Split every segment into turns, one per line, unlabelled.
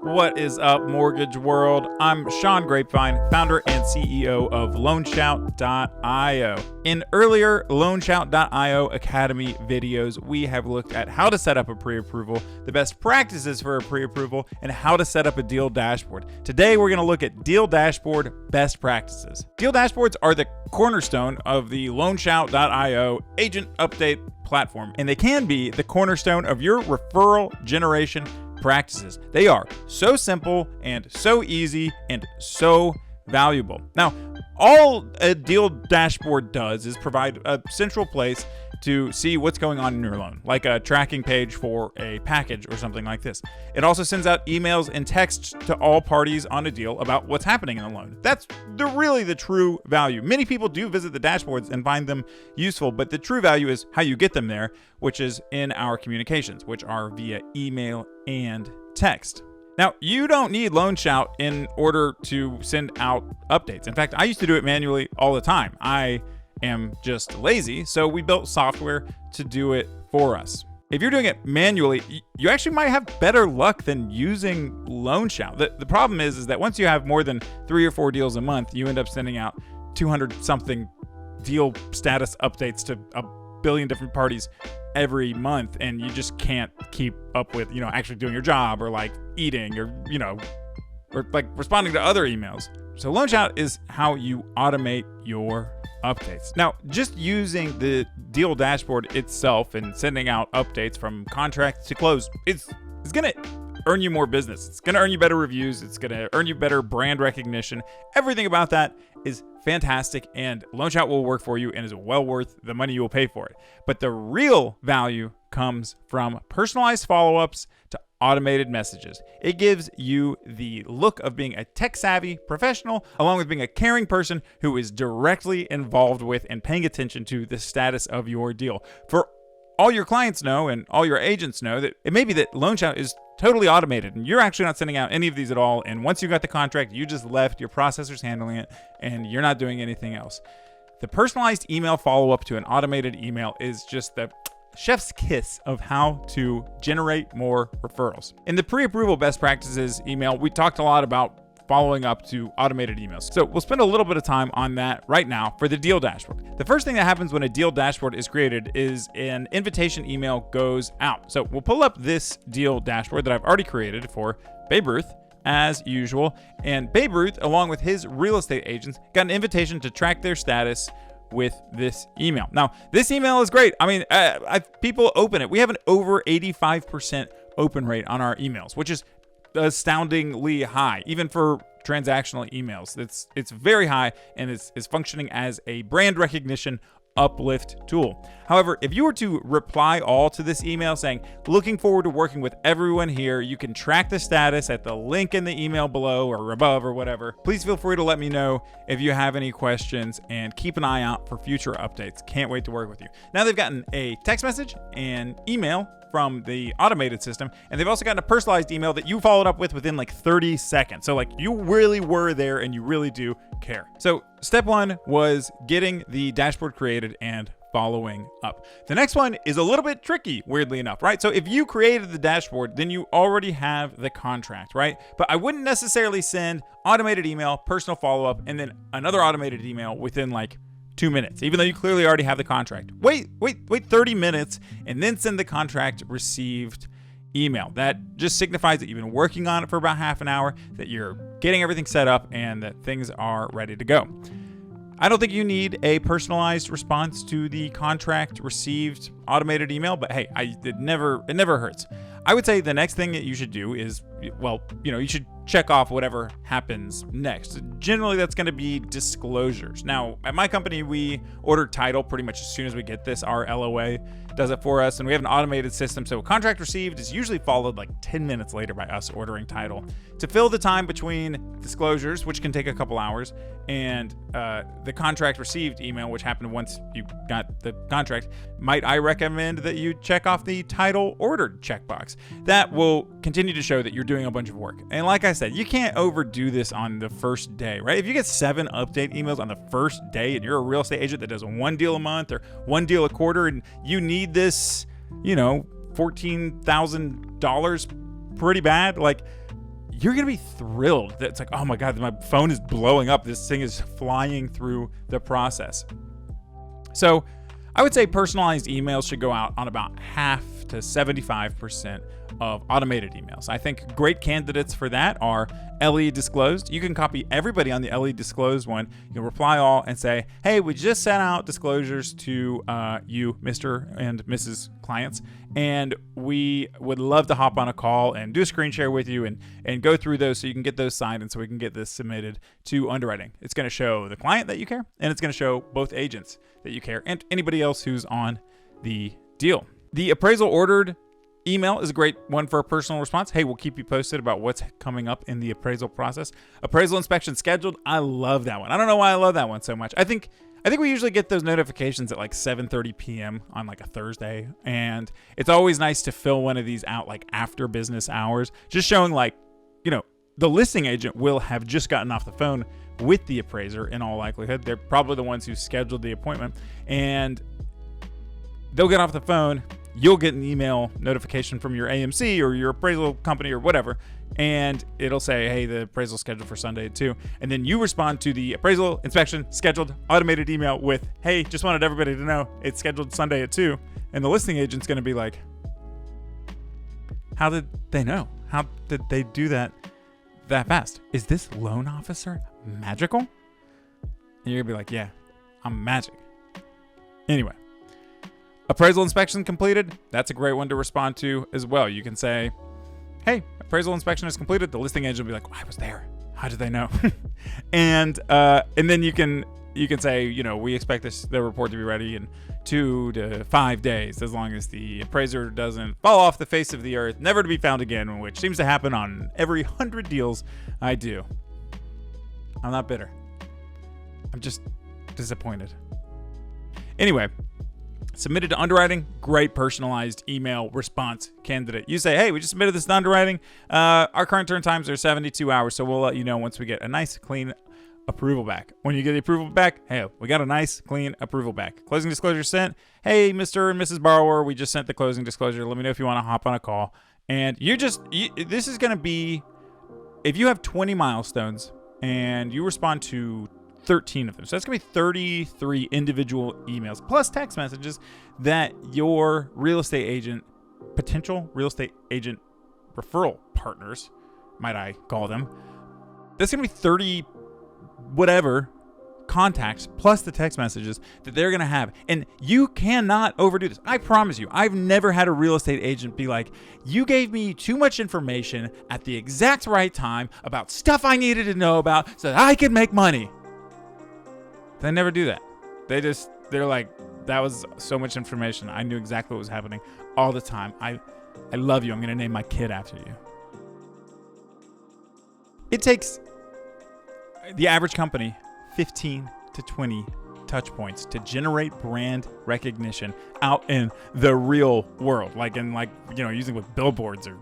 What is up, mortgage world? I'm Sean Grapevine, founder and CEO of LoanShout.io. In earlier LoanShout.io Academy videos, we have looked at how to set up a pre-approval, the best practices for a pre-approval, and how to set up a deal dashboard. Today, we're going to look at deal dashboard best practices. Deal dashboards are the cornerstone of the LoanShout.io agent update platform, and they can be the cornerstone of your referral generation practices. They are so simple and so easy and so valuable. Now, all a deal dashboard does is provide a central place to see what's going on in your loan, like a tracking page for a package or something like this. It also sends out emails and texts to all parties on a deal about what's happening in the loan. That's really the true value. Many people do visit the dashboards and find them useful, but the true value is how you get them there, which is in our communications, which are via email and text. Now, you don't need LoanShout in order to send out updates. In fact, I used to do it manually all the time. I am just lazy, so we built software to do it for us. If you're doing it manually, you actually might have better luck than using LoanShout. The problem is that once you have more than 3 or 4 deals a month, you end up sending out 200-something deal status updates to a billion different parties every month, and you just can't keep up with, actually doing your job or like eating or, or like responding to other emails. So LoanShout is how you automate your updates. Now, just using the deal dashboard itself and sending out updates from contract to close, it's going to earn you more business. It's going to earn you better reviews. It's going to earn you better brand recognition. Everything about that is fantastic, and LoanShout will work for you and is well worth the money you will pay for it. But the real value comes from personalized follow-ups to automated messages. It gives you the look of being a tech-savvy professional, along with being a caring person who is directly involved with and paying attention to the status of your deal. For all your clients know and all your agents know that it may be that LoanShout is totally automated and you're actually not sending out any of these at all. And once you got the contract, you just left your processors handling it and you're not doing anything else. The personalized email follow-up to an automated email is just the chef's kiss of how to generate more referrals. In the pre-approval best practices email, we talked a lot about following up to automated emails. So we'll spend a little bit of time on that right now for the deal dashboard. The first thing that happens when a deal dashboard is created is an invitation email goes out. So we'll pull up this deal dashboard that I've already created for Babe Ruth as usual. And Babe Ruth, along with his real estate agents, got an invitation to track their status with this email. Now, this email is great. I mean, people open it. We have an over 85% open rate on our emails, which is astoundingly high, even for transactional emails. It's very high, and it's functioning as a brand recognition uplift tool. However, if you were to reply all to this email saying, looking forward to working with everyone here, you can track the status at the link in the email below or above or whatever. Please feel free to let me know if you have any questions and keep an eye out for future updates. Can't wait to work with you. Now they've gotten a text message and email from the automated system, and they've also gotten a personalized email that you followed up with within like 30 seconds. So like you really were there and you really do care. So step 1 was getting the dashboard created and following up. The next one is a little bit tricky, weirdly enough, right? So if you created the dashboard, then you already have the contract, right? But I wouldn't necessarily send automated email, personal follow-up, and then another automated email within like 2 minutes, even though you clearly already have the contract. Wait 30 minutes and then send the contract received email. That just signifies that you've been working on it for about half an hour, that you're getting everything set up, and that things are ready to go. I don't think you need a personalized response to the contract received automated email, but hey, it never hurts. I would say the next thing that you should do is, you should check off whatever happens next. Generally, that's going to be disclosures. Now, at my company, we order title pretty much as soon as we get this. Our LOA does it for us, and we have an automated system. So contract received is usually followed like 10 minutes later by us ordering title. To fill the time between disclosures, which can take a couple hours, and the contract received email, which happened once you got the contract, might I recommend that you check off the title ordered checkbox. That will continue to show that you're doing a bunch of work. And like I said, you can't overdo this on the first day, right? If you get 7 update emails on the first day and you're a real estate agent that does 1 deal a month or 1 deal a quarter, and you need this, $14,000 pretty bad, like you're going to be thrilled. It's like, oh my God, my phone is blowing up. This thing is flying through the process. So I would say personalized emails should go out on about half to 75% of automated emails. I think great candidates for that are LE disclosed. You can copy everybody on the LE disclosed one. You can reply all and say, hey, we just sent out disclosures to you, Mr. and Mrs. clients, and we would love to hop on a call and do a screen share with you and go through those so you can get those signed and so we can get this submitted to underwriting. It's going to show the client that you care, and it's going to show both agents that you care and anybody else who's on the deal. The appraisal ordered email is a great one for a personal response. Hey, we'll keep you posted about what's coming up in the appraisal process. Appraisal inspection scheduled. I love that one. I don't know why I love that one so much. I think we usually get those notifications at like 7:30 p.m. on like a Thursday, and it's always nice to fill one of these out like after business hours, just showing like, the listing agent will have just gotten off the phone with the appraiser in all likelihood. They're probably the ones who scheduled the appointment, and they'll get off the phone. You'll get an email notification from your AMC or your appraisal company or whatever, and it'll say, hey, the appraisal scheduled for Sunday at 2. And then you respond to the appraisal inspection scheduled automated email with, hey, just wanted everybody to know it's scheduled Sunday at 2. And the listing agent's going to be like, how did they know? How did they do that fast? Is this loan officer magical? And you're going to be like, yeah, I'm magic. Anyway. Appraisal inspection completed. That's a great one to respond to as well. You can say, hey, appraisal inspection is completed. The listing agent will be like, I was there. How did they know? and then you can say, we expect the report to be ready in 2 to 5 days, as long as the appraiser doesn't fall off the face of the earth, never to be found again, which seems to happen on every 100 deals I do. I'm not bitter. I'm just disappointed. Anyway. Submitted to underwriting, great personalized email response candidate. You say, hey, we just submitted this to underwriting. Our current turn times are 72 hours, so we'll let you know once we get a nice, clean approval back. When you get the approval back, hey, we got a nice, clean approval back. Closing disclosure sent. Hey, Mr. and Mrs. Borrower, we just sent the closing disclosure. Let me know if you want to hop on a call. And this is going to be, if you have 20 milestones and you respond to 13 of them. So that's going to be 33 individual emails plus text messages that your potential real estate agent referral partners, might I call them, that's going to be 30 whatever contacts plus the text messages that they're going to have. And you cannot overdo this. I promise you, I've never had a real estate agent be like, you gave me too much information at the exact right time about stuff I needed to know about so that I could make money. They never do that. They're like, that was so much information. I knew exactly what was happening all the time. I love you. I'm going to name my kid after you. It takes the average company 15 to 20 touch points to generate brand recognition out in the real world, using with billboards or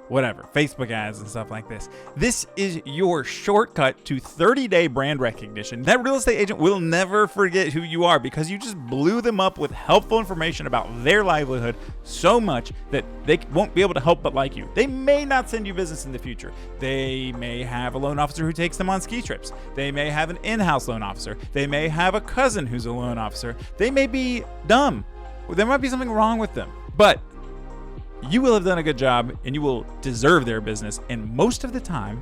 whatever, Facebook ads and stuff like this. This is your shortcut to 30-day brand recognition. That real estate agent will never forget who you are because you just blew them up with helpful information about their livelihood so much that they won't be able to help but like you. They may not send you business in the future. They may have a loan officer who takes them on ski trips. They may have an in-house loan officer. They may have a cousin who's a loan officer. They may be dumb. There might be something wrong with them. But you will have done a good job and you will deserve their business. And most of the time,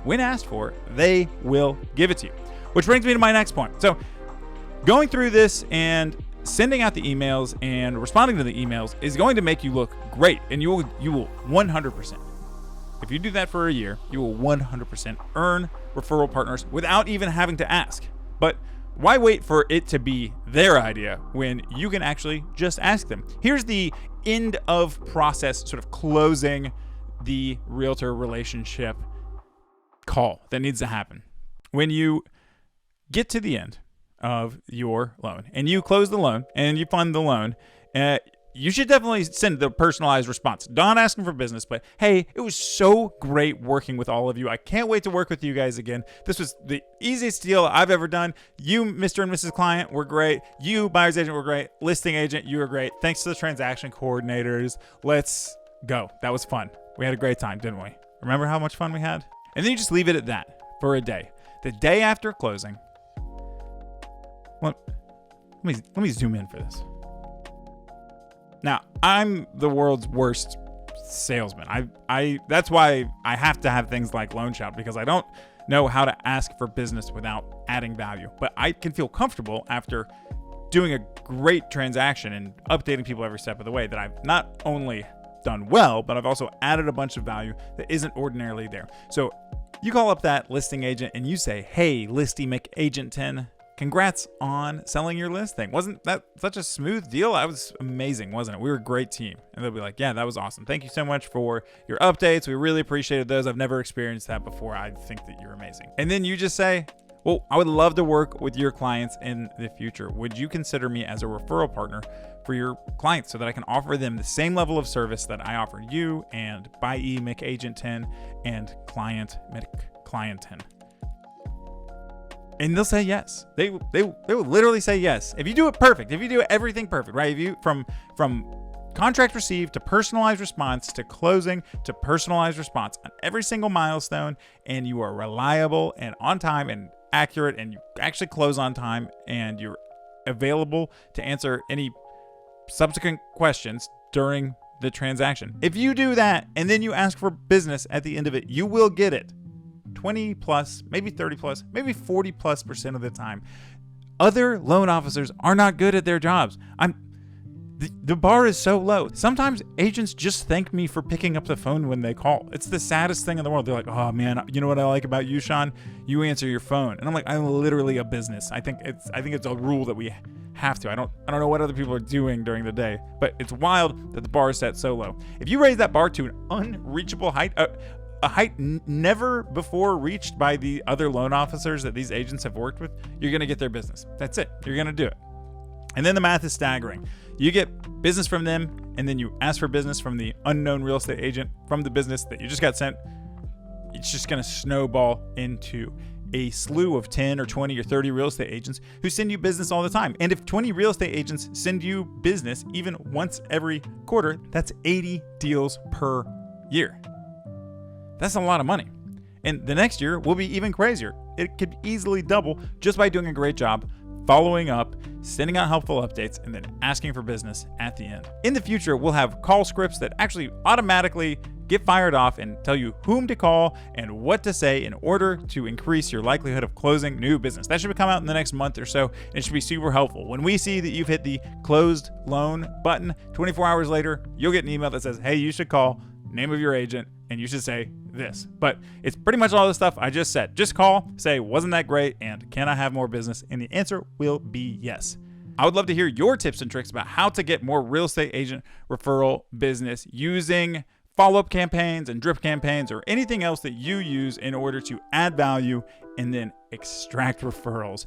when asked for, they will give it to you. Which brings me to my next point. So going through this and sending out the emails and responding to the emails is going to make you look great. And you will 100%. If you do that for a year, you will 100% earn referral partners without even having to ask. But why wait for it to be their idea when you can actually just ask them? Here's the end of process, sort of closing the realtor relationship call that needs to happen. When you get to the end of your loan and you close the loan and you fund the loan, you should definitely send the personalized response. Not asking for business, but hey, it was so great working with all of you. I can't wait to work with you guys again. This was the easiest deal I've ever done. You, Mr. and Mrs. Client, were great. You, buyer's agent, were great. Listing agent, you were great. Thanks to the transaction coordinators. Let's go. That was fun. We had a great time, didn't we? Remember how much fun we had? And then you just leave it at that for a day. The day after closing, let me zoom in for this. Now, I'm the world's worst salesman. That's why I have to have things like Loan Shout, because I don't know how to ask for business without adding value. But I can feel comfortable after doing a great transaction and updating people every step of the way that I've not only done well, but I've also added a bunch of value that isn't ordinarily there. So you call up that listing agent and you say, "Hey, Listy McAgent 10, congrats on selling your listing. Wasn't that such a smooth deal? That was amazing, wasn't it? We were a great team." And they'll be like, "Yeah, that was awesome. Thank you so much for your updates. We really appreciated those. I've never experienced that before. I think that you're amazing." And then you just say, "Well, I would love to work with your clients in the future. Would you consider me as a referral partner for your clients so that I can offer them the same level of service that I offer you and Buyee McAgent 10 and Client McClient 10? And they'll say yes. They will literally say yes. If you do it perfect, if you do everything perfect, right? If you from contract received to personalized response to closing to personalized response on every single milestone, and you are reliable and on time and accurate, and you actually close on time, and you're available to answer any subsequent questions during the transaction. If you do that and then you ask for business at the end of it, you will get it 20 plus, maybe 30 plus, maybe 40+% of the time. Other loan officers are not good at their jobs. The bar is so low. Sometimes agents just thank me for picking up the phone when they call. It's the saddest thing in the world. They're like, "Oh man, you know what I like about you, Sean? You answer your phone." And I'm like, "I'm literally a business. I think it's a rule that we have to. I don't know what other people are doing during the day, but it's wild that the bar is set so low. If you raise that bar to an unreachable height, a height never before reached by the other loan officers that these agents have worked with, you're going to get their business. That's it. You're going to do it. And then the math is staggering. You get business from them, and then you ask for business from the unknown real estate agent from the business that you just got sent. It's just going to snowball into a slew of 10 or 20 or 30 real estate agents who send you business all the time. And if 20 real estate agents send you business even once every quarter, that's 80 deals per year. That's a lot of money. And the next year will be even crazier. It could easily double just by doing a great job following up, sending out helpful updates, and then asking for business at the end. In the future, we'll have call scripts that actually automatically get fired off and tell you whom to call and what to say in order to increase your likelihood of closing new business. That should come out in the next month or so, and it should be super helpful. When we see that you've hit the closed loan button, 24 hours later, you'll get an email that says, "Hey, you should call, name of your agent, and you should say this." But it's pretty much all the stuff I just said. Just call, say, "Wasn't that great? And can I have more business?" And the answer will be yes. I would love to hear your tips and tricks about how to get more real estate agent referral business using follow-up campaigns and drip campaigns or anything else that you use in order to add value and then extract referrals.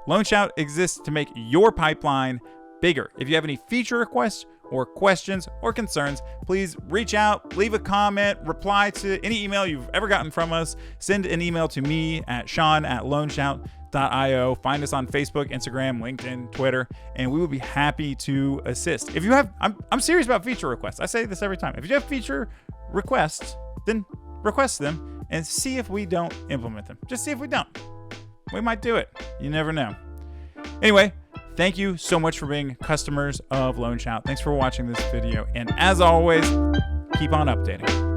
Loan Shout exists to make your pipeline bigger. If you have any feature requests or questions or concerns, please reach out, leave a comment, reply to any email you've ever gotten from us. Send an email to me at sean@loanshout.io. Find us on Facebook, Instagram, LinkedIn, Twitter, and we will be happy to assist. If you have, I'm serious about feature requests. I say this every time. If you have feature requests, then request them and see if we don't implement them. Just see if we don't. We might do it. You never know. Anyway, thank you so much for being customers of Loan Shout. Thanks for watching this video. And as always, keep on updating.